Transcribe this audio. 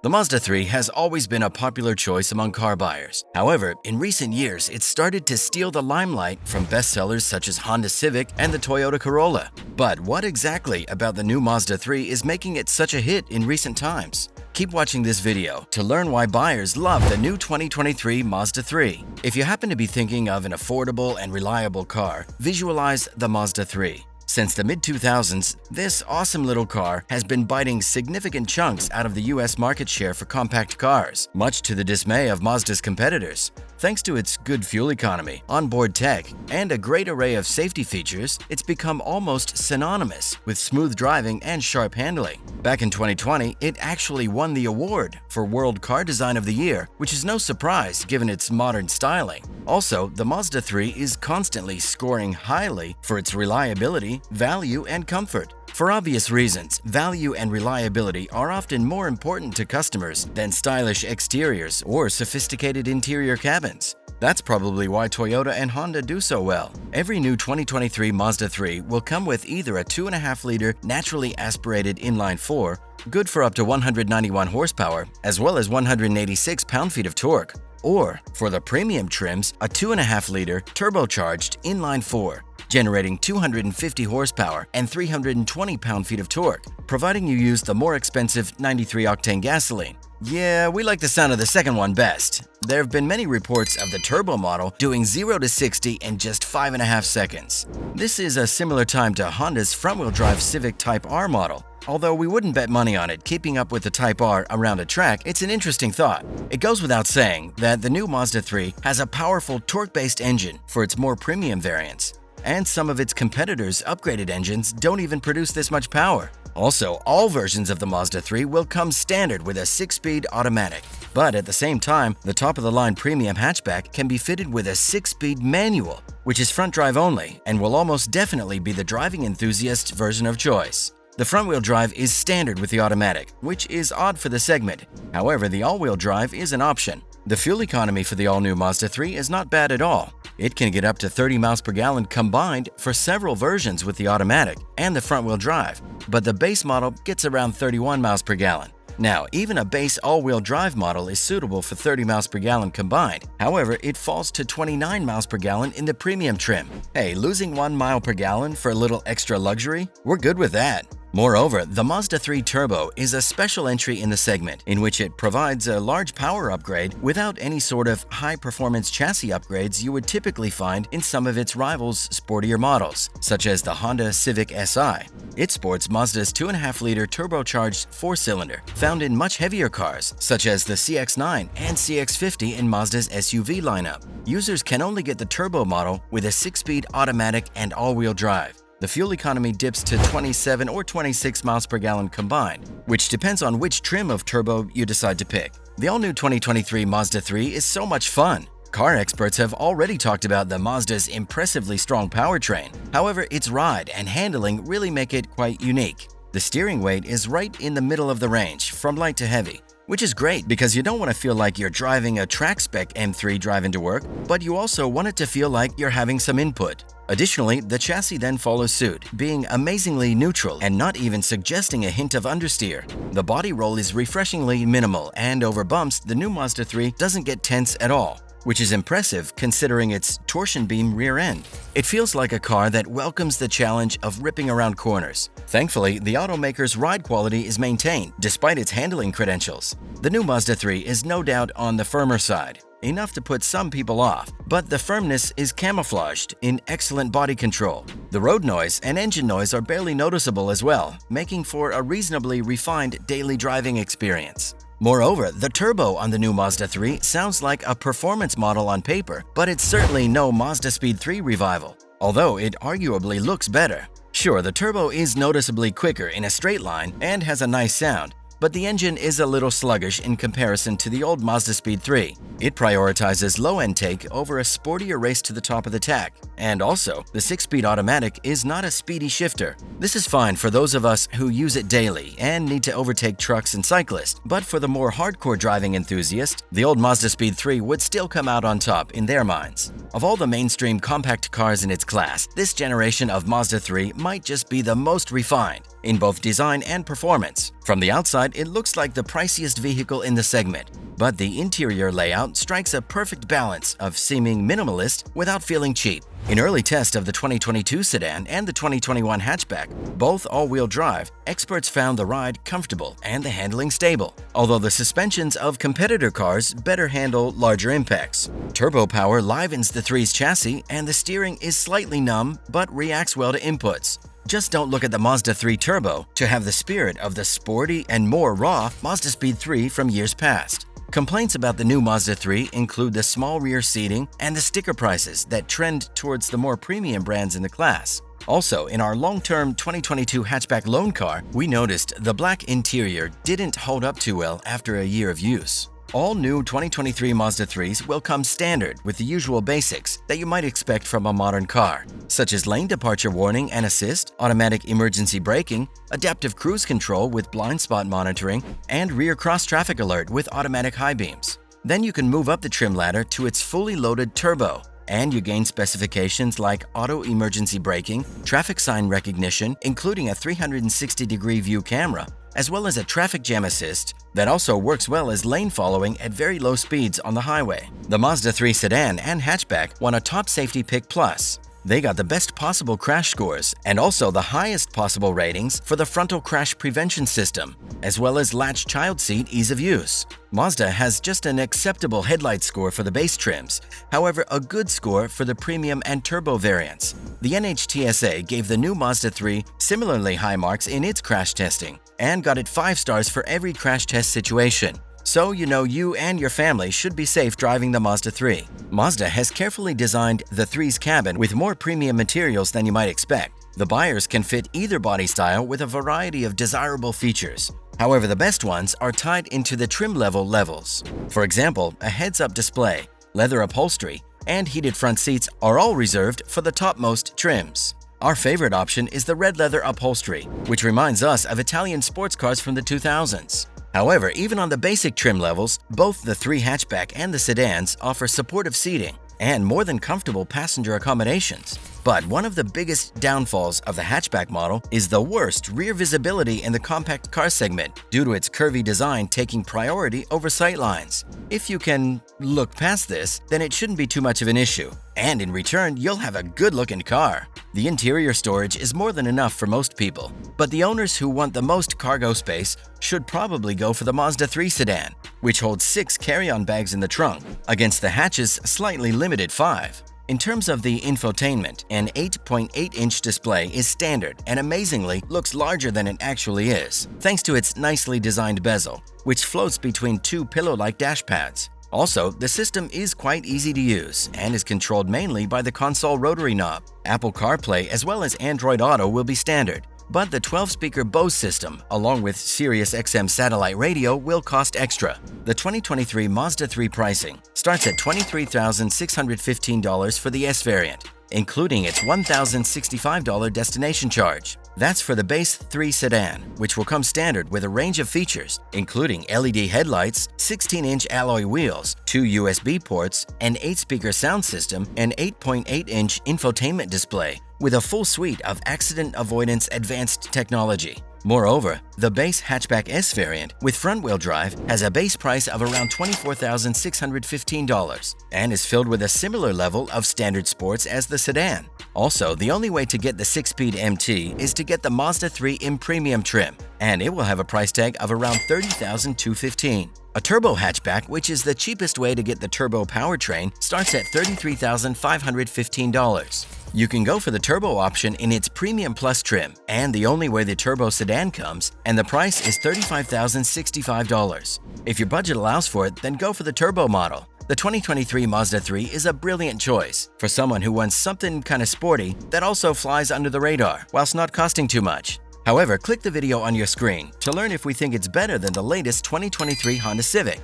The Mazda 3 has always been a popular choice among car buyers. However, in recent years, it's started to steal the limelight from bestsellers such as Honda Civic and the Toyota Corolla. But what exactly about the new Mazda 3 is making it such a hit in recent times? Keep watching this video to learn why buyers love the new 2023 Mazda 3. If you happen to be thinking of an affordable and reliable car, visualize the Mazda 3. Since the mid-2000s, this awesome little car has been biting significant chunks out of the US market share for compact cars, much to the dismay of Mazda's competitors. Thanks to its good fuel economy, onboard tech, and a great array of safety features, it's become almost synonymous with smooth driving and sharp handling. Back in 2020, it actually won the award for World Car Design of the Year, which is no surprise given its modern styling. Also, the Mazda 3 is constantly scoring highly for its reliability, value, and comfort. For obvious reasons, value and reliability are often more important to customers than stylish exteriors or sophisticated interior cabins. That's probably why Toyota and Honda do so well. Every new 2023 Mazda 3 will come with either a 2.5-liter naturally aspirated inline-4, good for up to 191 horsepower, as well as 186 pound-feet of torque, or, for the premium trims, a 2.5-liter turbocharged inline-4, generating 250 horsepower and 320 pound-feet of torque, providing you use the more expensive 93-octane gasoline. Yeah, we like the sound of the second one best. There have been many reports of the turbo model doing 0 to 60 in just 5.5 seconds. This is a similar time to Honda's front-wheel drive Civic Type R model. Although we wouldn't bet money on it keeping up with the Type R around a track, it's an interesting thought. It goes without saying that the new Mazda 3 has a powerful torque-based engine for its more premium variants. And some of its competitors' upgraded engines don't even produce this much power. Also, all versions of the Mazda 3 will come standard with a 6-speed automatic. But at the same time, the top-of-the-line premium hatchback can be fitted with a 6-speed manual, which is front-drive only and will almost definitely be the driving enthusiast version of choice. The front-wheel drive is standard with the automatic, which is odd for the segment. However, the all-wheel drive is an option. The fuel economy for the all-new Mazda 3 is not bad at all. It can get up to 30 miles per gallon combined for several versions with the automatic and the front-wheel drive, but the base model gets around 31 miles per gallon. Now, even a base all-wheel drive model is suitable for 30 miles per gallon combined. However, it falls to 29 miles per gallon in the premium trim. Hey, losing 1 mile per gallon for a little extra luxury? We're good with that. Moreover, the Mazda 3 Turbo is a special entry in the segment in which it provides a large power upgrade without any sort of high-performance chassis upgrades you would typically find in some of its rivals' sportier models, such as the Honda Civic Si. It sports Mazda's 2.5-liter turbocharged 4-cylinder, found in much heavier cars, such as the CX-9 and CX-50 in Mazda's SUV lineup. Users can only get the turbo model with a 6-speed automatic and all-wheel drive. The fuel economy dips to 27 or 26 miles per gallon combined, which depends on which trim of turbo you decide to pick. The all-new 2023 Mazda 3 is so much fun. Car experts have already talked about the Mazda's impressively strong powertrain. However, its ride and handling really make it quite unique. The steering weight is right in the middle of the range, from light to heavy, which is great because you don't want to feel like you're driving a track-spec M3 driving to work, but you also want it to feel like you're having some input. Additionally, the chassis then follows suit, being amazingly neutral and not even suggesting a hint of understeer. The body roll is refreshingly minimal, and over bumps, the new Mazda 3 doesn't get tense at all, which is impressive considering its torsion beam rear end. It feels like a car that welcomes the challenge of ripping around corners. Thankfully, the automaker's ride quality is maintained despite its handling credentials. The new Mazda 3 is no doubt on the firmer side, enough to put some people off, but the firmness is camouflaged in excellent body control. The road noise and engine noise are barely noticeable as well, making for a reasonably refined daily driving experience. Moreover, the turbo on the new Mazda 3 sounds like a performance model on paper, but it's certainly no Mazda Speed 3 revival, although it arguably looks better. Sure, the turbo is noticeably quicker in a straight line and has a nice sound, but the engine is a little sluggish in comparison to the old Mazda Speed 3. It prioritizes low-end take over a sportier race to the top of the tack. And also, the 6-speed automatic is not a speedy shifter. This is fine for those of us who use it daily and need to overtake trucks and cyclists, but for the more hardcore driving enthusiast, the old Mazda Speed 3 would still come out on top in their minds. Of all the mainstream compact cars in its class, this generation of Mazda 3 might just be the most refined. in both design and performance. From the outside, it looks like the priciest vehicle in the segment, but the interior layout strikes a perfect balance of seeming minimalist without feeling cheap. In early tests of the 2022 sedan and the 2021 hatchback, both all-wheel drive, experts found the ride comfortable and the handling stable, although the suspensions of competitor cars better handle larger impacts. Turbo power livens the 3's chassis, and the steering is slightly numb but reacts well to inputs. Just don't look at the Mazda 3 Turbo to have the spirit of the sporty and more raw Mazda Speed 3 from years past. Complaints about the new Mazda 3 include the small rear seating and the sticker prices that trend towards the more premium brands in the class. Also, in our long-term 2022 hatchback loan car, we noticed the black interior didn't hold up too well after a year of use. All new 2023 Mazda 3s will come standard with the usual basics that you might expect from a modern car, such as lane departure warning and assist, automatic emergency braking, adaptive cruise control with blind spot monitoring, and rear cross-traffic alert with automatic high beams. Then you can move up the trim ladder to its fully loaded turbo, and you gain specifications like auto emergency braking, traffic sign recognition, including a 360-degree view camera, as well as a traffic jam assist that also works well as lane following at very low speeds on the highway. The Mazda 3 sedan and hatchback won a Top Safety Pick Plus. They got the best possible crash scores and also the highest possible ratings for the frontal crash prevention system, as well as latch child seat ease of use. Mazda has just an acceptable headlight score for the base trims, however a good score for the premium and turbo variants. The NHTSA gave the new Mazda 3 similarly high marks in its crash testing and got it 5 stars for every crash test situation. So you know you and your family should be safe driving the Mazda 3. Mazda has carefully designed the 3's cabin with more premium materials than you might expect. The buyers can fit either body style with a variety of desirable features. However, the best ones are tied into the trim levels. For example, a heads-up display, leather upholstery, and heated front seats are all reserved for the topmost trims. Our favorite option is the red leather upholstery, which reminds us of Italian sports cars from the 2000s. However, even on the basic trim levels, both the 3 hatchback and the sedans offer supportive seating and more than comfortable passenger accommodations. But one of the biggest downfalls of the hatchback model is the worst rear visibility in the compact car segment due to its curvy design taking priority over sightlines. If you can look past this, then it shouldn't be too much of an issue. And in return, you'll have a good-looking car. The interior storage is more than enough for most people, but the owners who want the most cargo space should probably go for the Mazda 3 sedan, which holds 6 carry-on bags in the trunk, against the hatch's slightly limited 5. In terms of the infotainment, an 8.8-inch display is standard and amazingly looks larger than it actually is, thanks to its nicely designed bezel, which floats between 2 pillow-like dash pads. Also, the system is quite easy to use and is controlled mainly by the console rotary knob. Apple CarPlay as well as Android Auto will be standard, but the 12-speaker Bose system, along with Sirius XM satellite radio, will cost extra. The 2023 Mazda 3 pricing starts at $23,615 for the S variant, including its $1,065 destination charge. That's for the base 3 sedan, which will come standard with a range of features, including LED headlights, 16-inch alloy wheels, 2 USB ports, an 8-speaker sound system, and 8.8-inch infotainment display, with a full suite of accident avoidance advanced technology. Moreover, the base hatchback S variant with front-wheel drive has a base price of around $24,615 and is filled with a similar level of standard sports as the sedan. Also, the only way to get the 6-speed MT is to get the Mazda 3 in premium trim, and it will have a price tag of around $30,215. A turbo hatchback, which is the cheapest way to get the turbo powertrain, starts at $33,515. You can go for the turbo option in its Premium Plus trim, and the only way the turbo sedan comes, and the price is $35,065. If your budget allows for it, then go for the turbo model. The 2023 Mazda 3 is a brilliant choice for someone who wants something kind of sporty that also flies under the radar whilst not costing too much. However, click the video on your screen to learn if we think it's better than the latest 2023 Honda Civic.